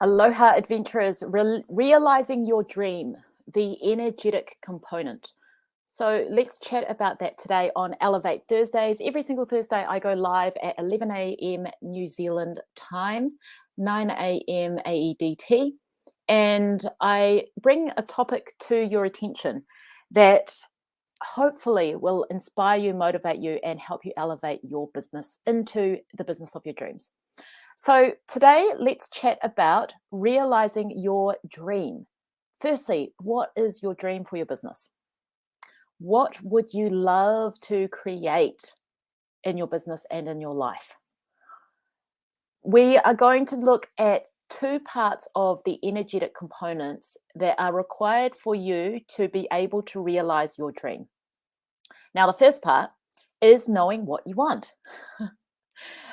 Aloha adventurers, realizing your dream, the energetic component. So let's chat about that today on Elevate Thursdays. Every single Thursday, I go live at 11 a.m. New Zealand time, 9 a.m. AEDT, and I bring a topic to your attention that hopefully will inspire you, motivate you, and help you elevate your business into the business of your dreams. So today, let's chat about realizing your dream. Firstly, what is your dream for your business? What would you love to create in your business and in your life? We are going to look at two parts of the energetic components that are required for you to be able to realize your dream. Now, the first part is knowing what you want.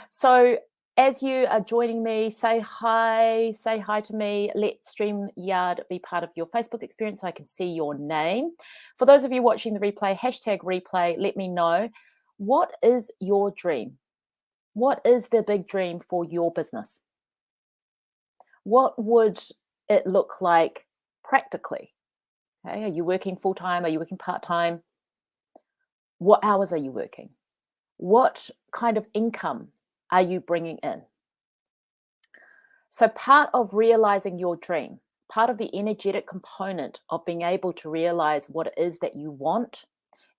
So as you are joining me, say hi to me. Let StreamYard be part of your Facebook experience so I can see your name. For those of you watching the replay, hashtag replay, let me know, what is your dream? What is the big dream for your business? What would it look like practically? Okay, are you working full-time? Are you working part-time? What hours are you working? What kind of income are you bringing in? So part of realizing your dream, part of the energetic component of being able to realize what it is that you want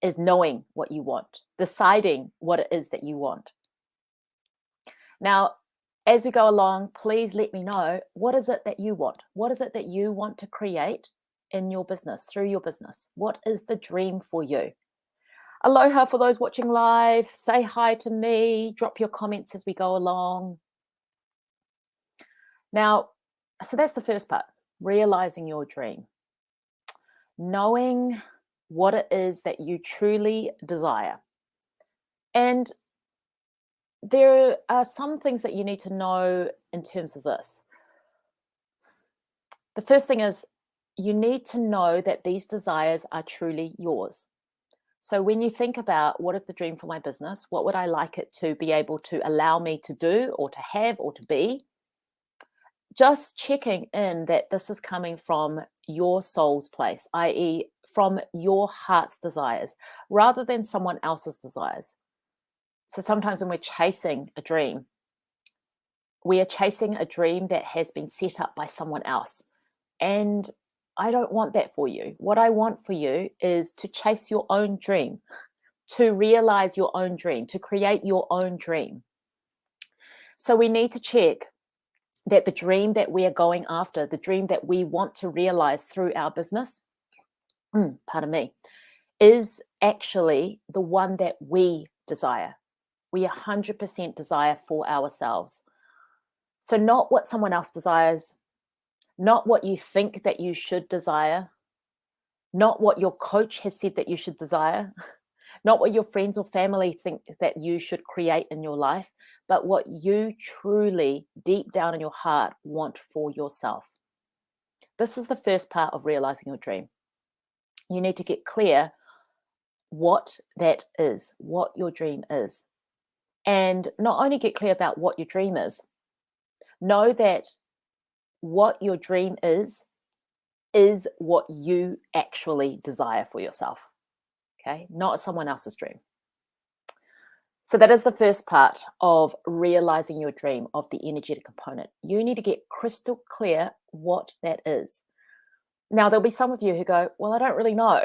is knowing what you want, deciding what it is that you want. Now, as we go along, please let me know, what is it that you want? What is it that you want to create in your business, through your business? What is the dream for you? Aloha for those watching live. Say hi to me. Drop your comments as we go along. Now, so that's the first part, realizing your dream. Knowing what it is that you truly desire. And there are some things that you need to know in terms of this. The first thing is you need to know that these desires are truly yours. So when you think about what is the dream for my business, what would I like it to be able to allow me to do or to have or to be? Just checking in that this is coming from your soul's place, i.e. from your heart's desires, rather than someone else's desires. So sometimes when we're chasing a dream, we are chasing a dream that has been set up by someone else. And I don't want that for you. What I want for you is to chase your own dream, to realize your own dream, to create your own dream. So we need to check that the dream that we are going after, the dream that we want to realize through our business, pardon me, is actually the one that we desire. We 100% desire for ourselves. So not what someone else desires, not what you think that you should desire, not what your coach has said that you should desire, not what your friends or family think that you should create in your life, but what you truly, deep down in your heart, want for yourself. This is the first part of realizing your dream. You need to get clear what that is, what your dream is. And not only get clear about what your dream is, know that what your dream is what you actually desire for yourself. Okay, not someone else's dream. So that is the first part of realizing your dream, of the energetic component. You need to get crystal clear what that is. Now, there'll be some of you who go, well, I don't really know.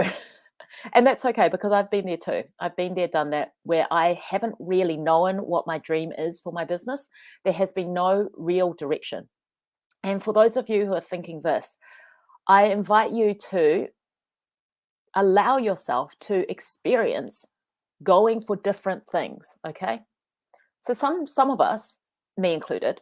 And that's okay, because I've been there too. I've been there, done that, where I haven't really known what my dream is for my business. There has been no real direction. And for those of you who are thinking this, I invite you to allow yourself to experience going for different things, okay? So some of us, me included,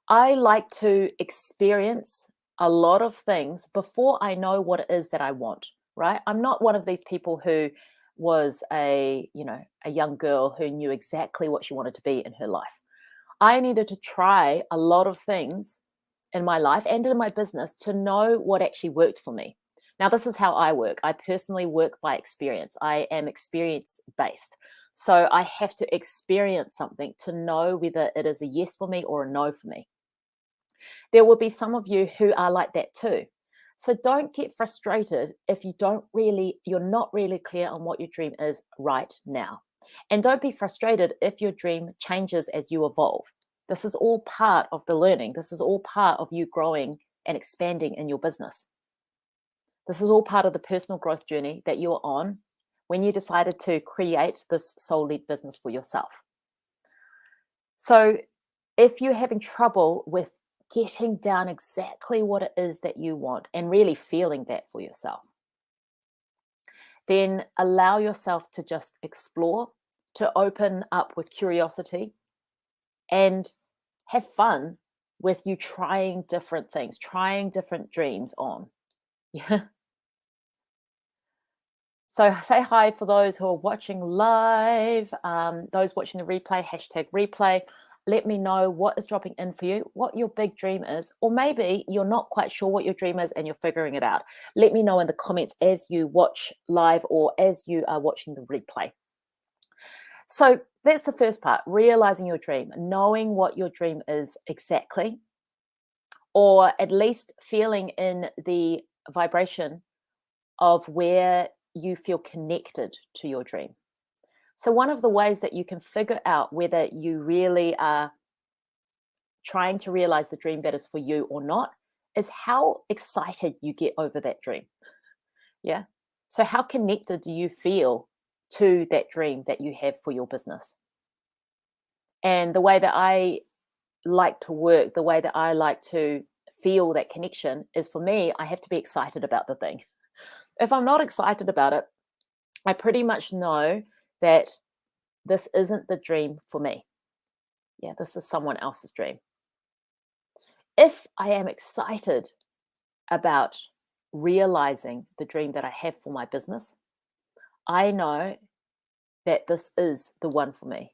I like to experience a lot of things before I know what it is that I want, right? I'm not one of these people who was a young girl who knew exactly what she wanted to be in her life. I needed to try a lot of things in my life and in my business to know what actually worked for me. Now, this is how I work. I personally work by experience. I am experience-based. So I have to experience something to know whether it is a yes for me or a no for me. There will be some of you who are like that too. So don't get frustrated if you're not really clear on what your dream is right now. And don't be frustrated if your dream changes as you evolve. This is all part of the learning. This is all part of you growing and expanding in your business. This is all part of the personal growth journey that you're on when you decided to create this soul led business for yourself. So if you're having trouble with getting down exactly what it is that you want and really feeling that for yourself, then allow yourself to just explore, to open up with curiosity and have fun with you trying different things, trying different dreams on. Yeah. So say hi for those who are watching live, those watching the replay, #replay. Let me know what is dropping in for you, what your big dream is, or maybe you're not quite sure what your dream is and you're figuring it out. Let me know in the comments as you watch live or as you are watching the replay. So that's the first part, realizing your dream, knowing what your dream is exactly, or at least feeling in the vibration of where you feel connected to your dream. So, one of the ways that you can figure out whether you really are trying to realize the dream that is for you or not is how excited you get over that dream. Yeah. So, how connected do you feel to that dream that you have for your business? And the way that I like to work, the way that I like to feel that connection is, for me, I have to be excited about the thing. If I'm not excited about it, I pretty much know that this isn't the dream for me. Yeah, this is someone else's dream. If I am excited about realizing the dream that I have for my business, I know that this is the one for me.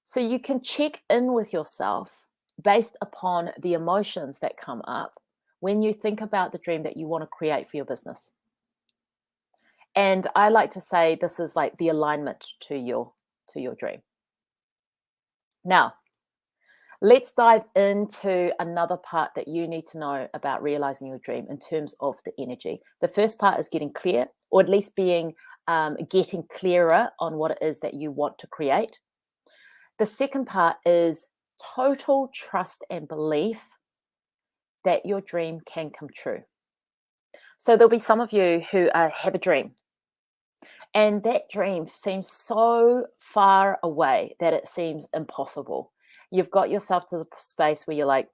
So you can check in with yourself based upon the emotions that come up when you think about the dream that you want to create for your business. And I like to say this is like the alignment to your dream. Now, let's dive into another part that you need to know about realizing your dream in terms of the energy. The first part is getting clear, or at least getting clearer on what it is that you want to create. The second part is total trust and belief that your dream can come true. So there'll be some of you who have a dream, and that dream seems so far away that it seems impossible. You've got yourself to the space where you're like,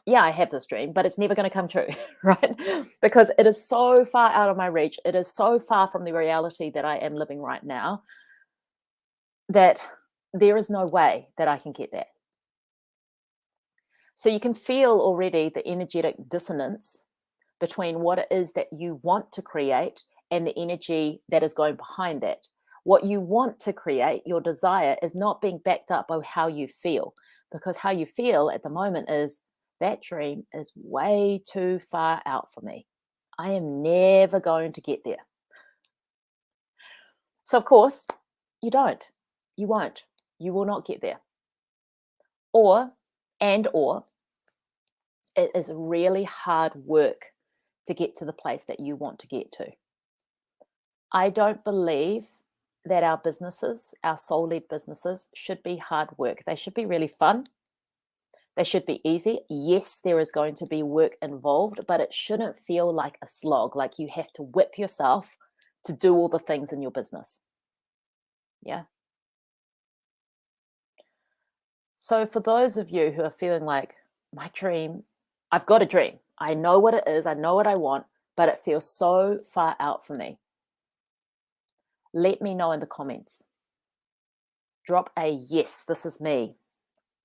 yeah, I have this dream, but it's never going to come true, right? Because it is so far out of my reach. It is so far from the reality that I am living right now that there is no way that I can get that. So you can feel already the energetic dissonance between what it is that you want to create and the energy that is going behind that. What you want to create, your desire, is not being backed up by how you feel, because how you feel at the moment is that dream is way too far out for me. I am never going to get there. So, of course, you don't. You won't. You will not get there. Or it is really hard work to get to the place that you want to get to. I don't believe that our businesses, our soul-led businesses, should be hard work. They should be really fun. They should be easy. Yes, there is going to be work involved, but it shouldn't feel like a slog, like you have to whip yourself to do all the things in your business. Yeah. So for those of you who are feeling like, my dream, I've got a dream. I know what it is. I know what I want, but it feels so far out for me. Let me know in the comments. Drop a yes, this is me.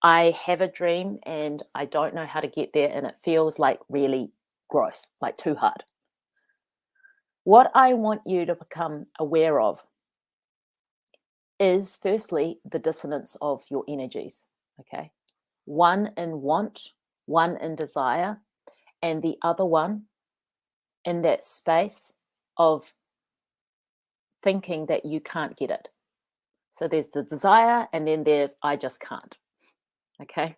I have a dream and I don't know how to get there, and it feels like really gross, like too hard. What I want you to become aware of is firstly the dissonance of your energies. Okay. One in want, one in desire, and the other one in that space of thinking that you can't get it. So there's the desire, and then there's I just can't. Okay.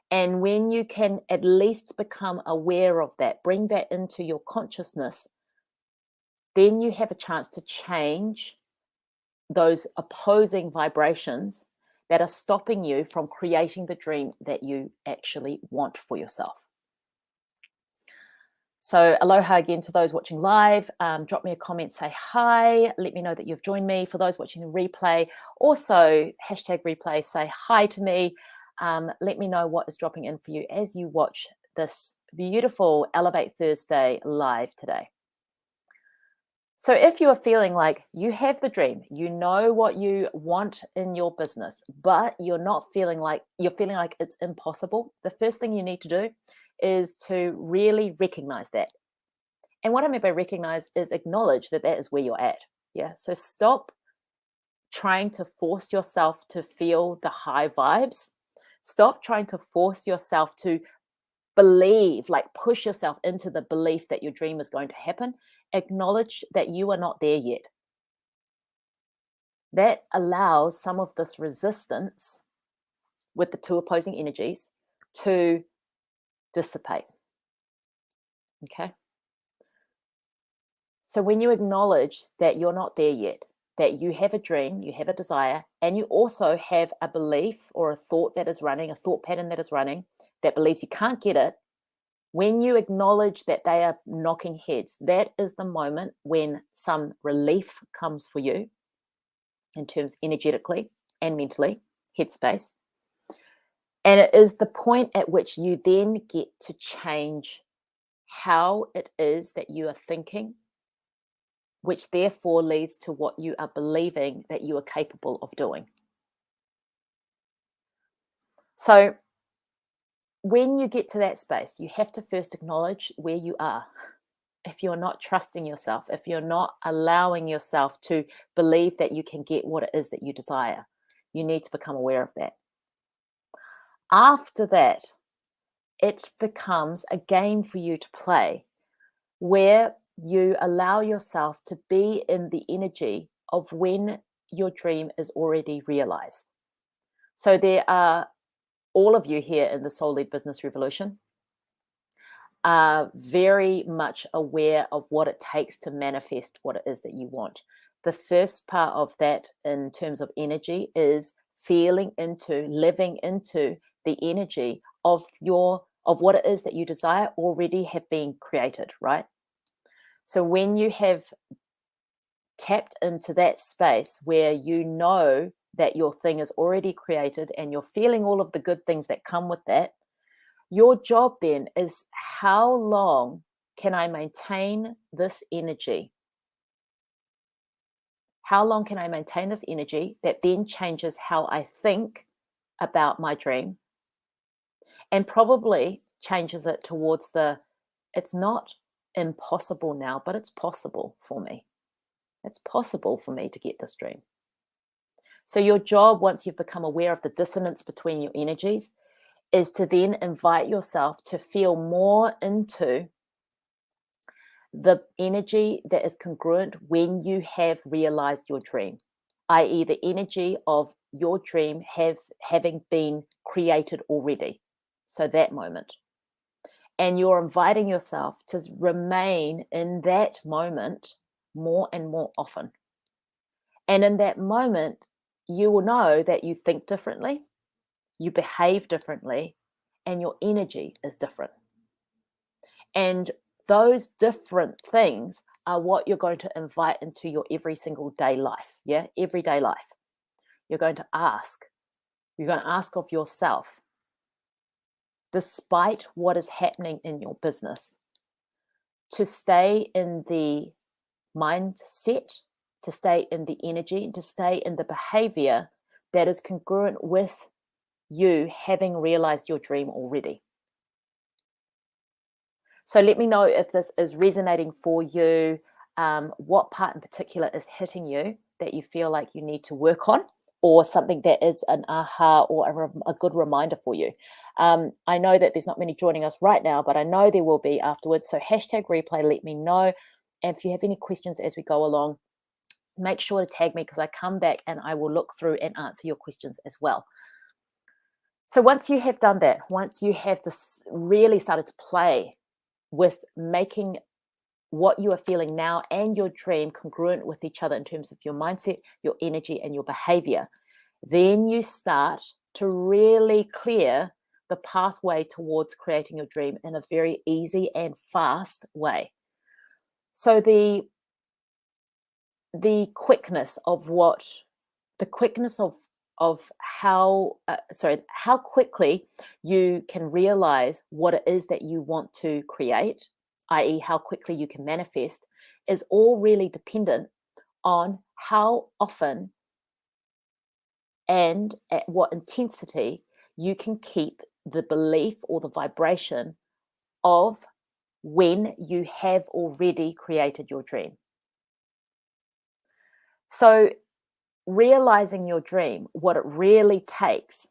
And when you can at least become aware of that, bring that into your consciousness, then you have a chance to change those opposing vibrations that are stopping you from creating the dream that you actually want for yourself. So aloha again to those watching live. Drop me a comment, say hi, let me know that you've joined me. For those watching the replay, also hashtag replay, say hi to me. Let me know what is dropping in for you as you watch this beautiful Elevate Thursday live today. So if you are feeling like you have the dream, you know what you want in your business, but you're feeling like it's impossible, the first thing you need to do is to really recognize that. And what I mean by recognize is acknowledge that that is where you're at. Yeah. So stop trying to force yourself to feel the high vibes. Stop trying to force yourself to believe, like push yourself into the belief that your dream is going to happen. Acknowledge that you are not there yet. That allows some of this resistance with the two opposing energies to dissipate. Okay. So when you acknowledge that you're not there yet, that you have a dream, you have a desire, and you also have a belief or a thought that is running, a thought pattern that is running, that believes you can't get it, when you acknowledge that they are knocking heads, that is the moment when some relief comes for you in terms energetically and mentally, headspace. And it is the point at which you then get to change how it is that you are thinking, which therefore leads to what you are believing that you are capable of doing. So when you get to that space, you have to first acknowledge where you are. If you're not trusting yourself, if you're not allowing yourself to believe that you can get what it is that you desire, you need to become aware of that. After that, it becomes a game for you to play where you allow yourself to be in the energy of when your dream is already realized. So there are all of you here in the Soul-Led Business Revolution are very much aware of what it takes to manifest what it is that you want. The first part of that in terms of energy is feeling into, living into the energy of what it is that you desire already have been created, right? So when you have tapped into that space where you know that your thing is already created and you're feeling all of the good things that come with that, your job then is how long can I maintain this energy? How long can I maintain this energy that then changes how I think about my dream and probably changes it towards it's not impossible now, but it's possible for me. It's possible for me to get this dream. So your job, once you've become aware of the dissonance between your energies, is to then invite yourself to feel more into the energy that is congruent when you have realized your dream, i.e., the energy of your dream having been created already. So that moment. And you're inviting yourself to remain in that moment more and more often. And in that moment, you will know that you think differently, you behave differently, and your energy is different. And those different things are what you're going to invite into your every single day life. Yeah, everyday life. You're going to ask of yourself, despite what is happening in your business, to stay in the mindset, to stay in the energy, to stay in the behavior that is congruent with you having realized your dream already. So let me know if this is resonating for you, what part in particular is hitting you that you feel like you need to work on, or something that is an aha or a good reminder for you. I know that there's not many joining us right now, but I know there will be afterwards. So hashtag replay, let me know. And if you have any questions as we go along, make sure to tag me because I come back and I will look through and answer your questions as well. So once you have done that, once you have this really started to play with making what you are feeling now and your dream congruent with each other in terms of your mindset, your energy, and your behavior, then you start to really clear the pathway towards creating your dream in a very easy and fast way. So the quickness of what the quickness of how how quickly you can realize what it is that you want to create, i.e. how quickly you can manifest, is all really dependent on how often and at what intensity you can keep the belief or the vibration of when you have already created your dream. So realizing your dream, what it really takes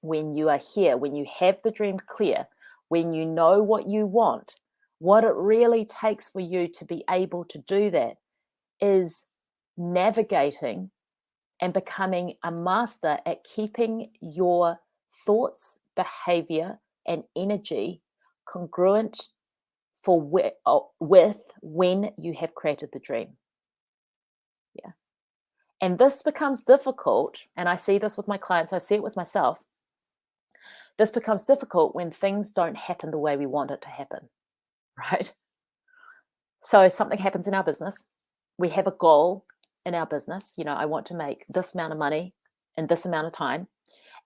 when you are here, when you have the dream clear, when you know what you want, what it really takes for you to be able to do that is navigating and becoming a master at keeping your thoughts, behavior, and energy congruent with when you have created the dream. Yeah. And this becomes difficult, and I see this with my clients, I see it with myself. This becomes difficult when things don't happen the way we want it to happen, right? So something happens in our business. We have a goal in our business. I want to make this amount of money in this amount of time.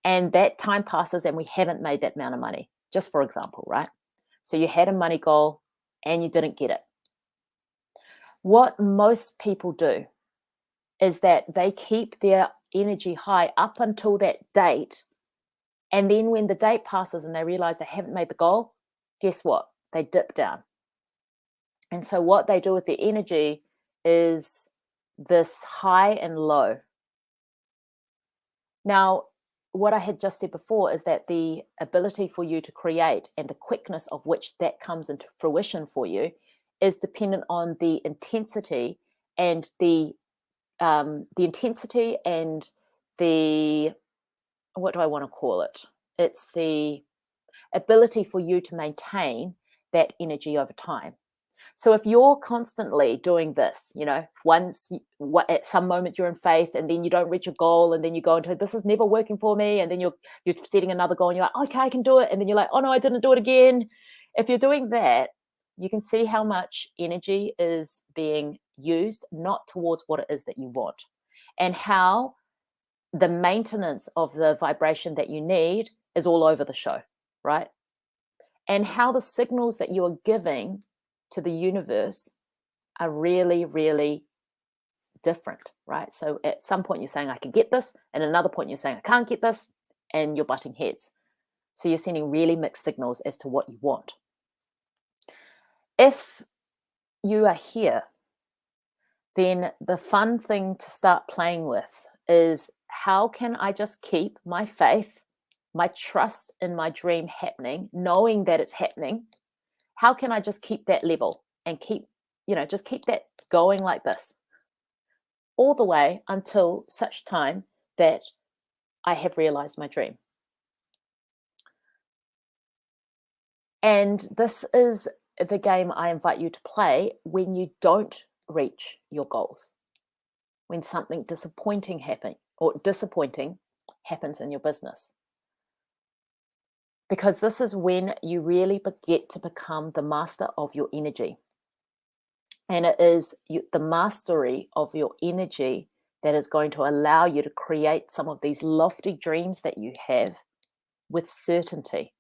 And that time passes and we haven't made that amount of money, just for example, right? So you had a money goal and you didn't get it. What most people do is that they keep their energy high up until that date. And then when the date passes and they realize they haven't made the goal, guess what? They dip down. And so what they do with their energy is this high and low. Now, what I had just said before is that the ability for you to create and the quickness of which that comes into fruition for you is dependent on the intensity and the intensity and the, what do I want to call it? It's the ability for you to maintain that energy over time. So if you're constantly doing this, at some moment you're in faith and then you don't reach a goal and then you go into, this is never working for me, and then you're setting another goal and you're like, okay, I can do it, and then you're like, oh no, I didn't do it again. If you're doing that, you can see how much energy is being used not towards what it is that you want, and how the maintenance of the vibration that you need is all over the show, right? And how the signals that you are giving to the universe are really, really different, right? So at some point you're saying, I can get this, and another point you're saying, I can't get this, and you're butting heads. So you're sending really mixed signals as to what you want. If you are here, then the fun thing to start playing with is, how can I just keep my faith, my trust in my dream happening, knowing that it's happening? How can I just keep that level and just keep that going like this all the way until such time that I have realized my dream? And this is the game I invite you to play when you don't reach your goals, when something disappointing happens in your business. Because this is when you really get to become the master of your energy. And it is the mastery of your energy that is going to allow you to create some of these lofty dreams that you have with certainty.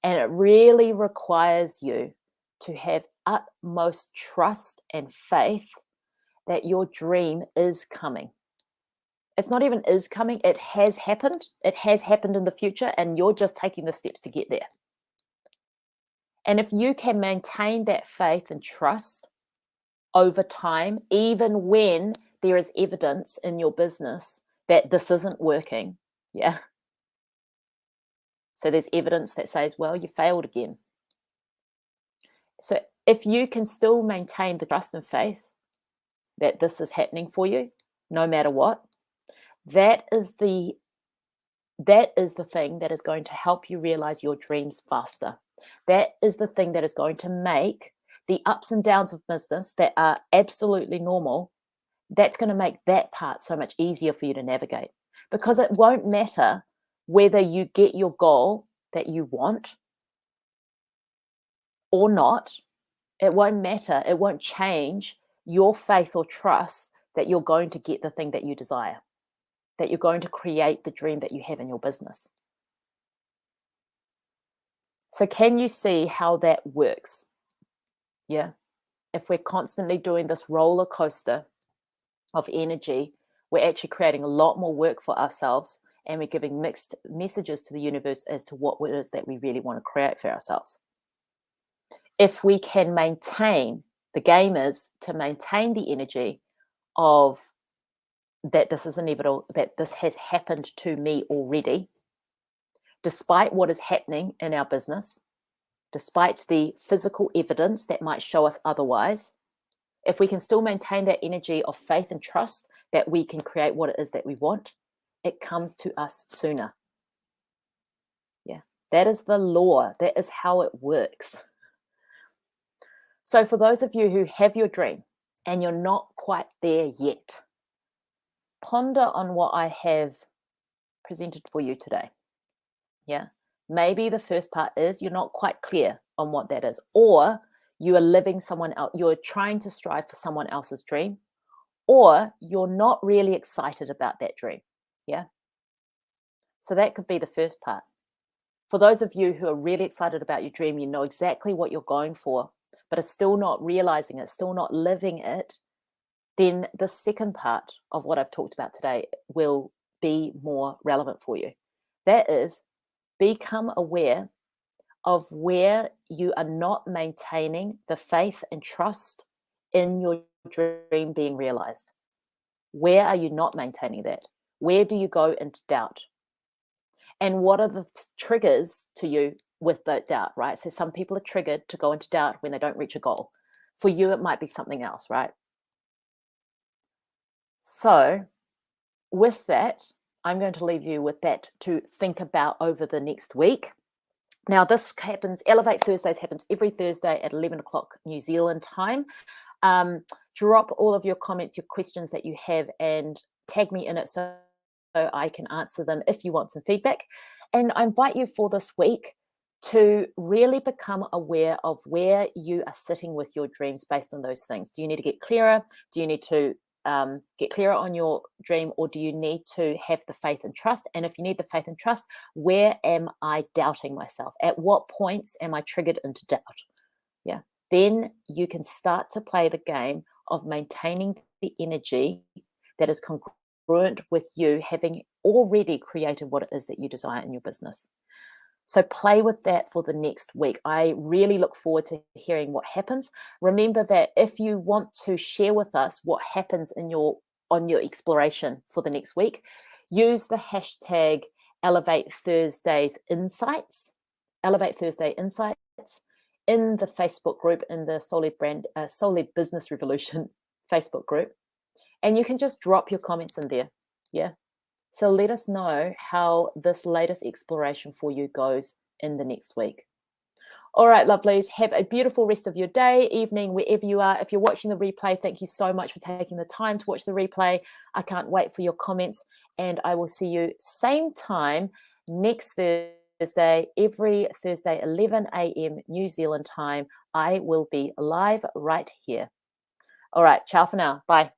And it really requires you to have utmost trust and faith that your dream is coming. It's not even is coming, it has happened. It has happened in the future, and you're just taking the steps to get there. And if you can maintain that faith and trust over time, even when there is evidence in your business that this isn't working, yeah. So there's evidence that says, well, you failed again. So if you can still maintain the trust and faith that this is happening for you, no matter what, that is the That is the thing that is going to help you realize your dreams faster. That is the thing that is going to make the ups and downs of business that are absolutely normal, that's going to make that part so much easier for you to navigate, because it won't matter whether you get your goal that you want or not. It won't matter. It won't change your faith or trust that you're going to get the thing that you desire, that you're going to create the dream that you have in your business. So can you see how that works? Yeah. If we're constantly doing this roller coaster of energy, we're actually creating a lot more work for ourselves, and we're giving mixed messages to the universe as to what it is that we really want to create for ourselves. If we can maintain, the game is to maintain the energy of that this is inevitable, that this has happened to me already, despite what is happening in our business, despite the physical evidence that might show us otherwise. If we can still maintain that energy of faith and trust that we can create what it is that we want, it comes to us sooner. Yeah, that is the law. That is how it works. So for those of you who have your dream and you're not quite there yet, ponder on what I have presented for you today. Yeah, maybe the first part is you're not quite clear on what that is, or you are living someone else, you're trying to strive for someone else's dream, or you're not really excited about that dream. Yeah. So that could be the first part. For those of you who are really excited about your dream, you know exactly what you're going for, but are still not realizing it, still not living it, then the second part of what I've talked about today will be more relevant for you. That is, become aware of where you are not maintaining the faith and trust in your dream being realized. Where are you not maintaining that? Where do you go into doubt? And what are the triggers to you with the doubt, right? So some people are triggered to go into doubt when they don't reach a goal. For you, it might be something else, right? So with that, I'm going to leave you with that to think about over the next week. Now, this happens, Elevate Thursdays happens every Thursday at 11 o'clock New Zealand time. Drop all of your comments, your questions that you have, and tag me in it so I can answer them if you want some feedback. And I invite you for this week to really become aware of where you are sitting with your dreams based on those things. Do you need to get clearer? Do you need to get clearer on your dream, or do you need to have the faith and trust? And if you need the faith and trust, where am I doubting myself? At what points am I triggered into doubt? Yeah. Then you can start to play the game of maintaining the energy that is congruent with you having already created what it is that you desire in your business. So play with that for the next week. I really look forward to hearing what happens. Remember that if you want to share with us what happens in on your exploration for the next week, use the hashtag Elevate Thursdays Insights, Elevate Thursday Insights, in the Facebook group, in the Solid Business Revolution Facebook group. And you can just drop your comments in there. Yeah. So let us know how this latest exploration for you goes in the next week. All right, lovelies, have a beautiful rest of your day, evening, wherever you are. If you're watching the replay, thank you so much for taking the time to watch the replay. I can't wait for your comments, and I will see you same time next Thursday, every Thursday, 11 a.m. New Zealand time. I will be live right here. All right, ciao for now. Bye.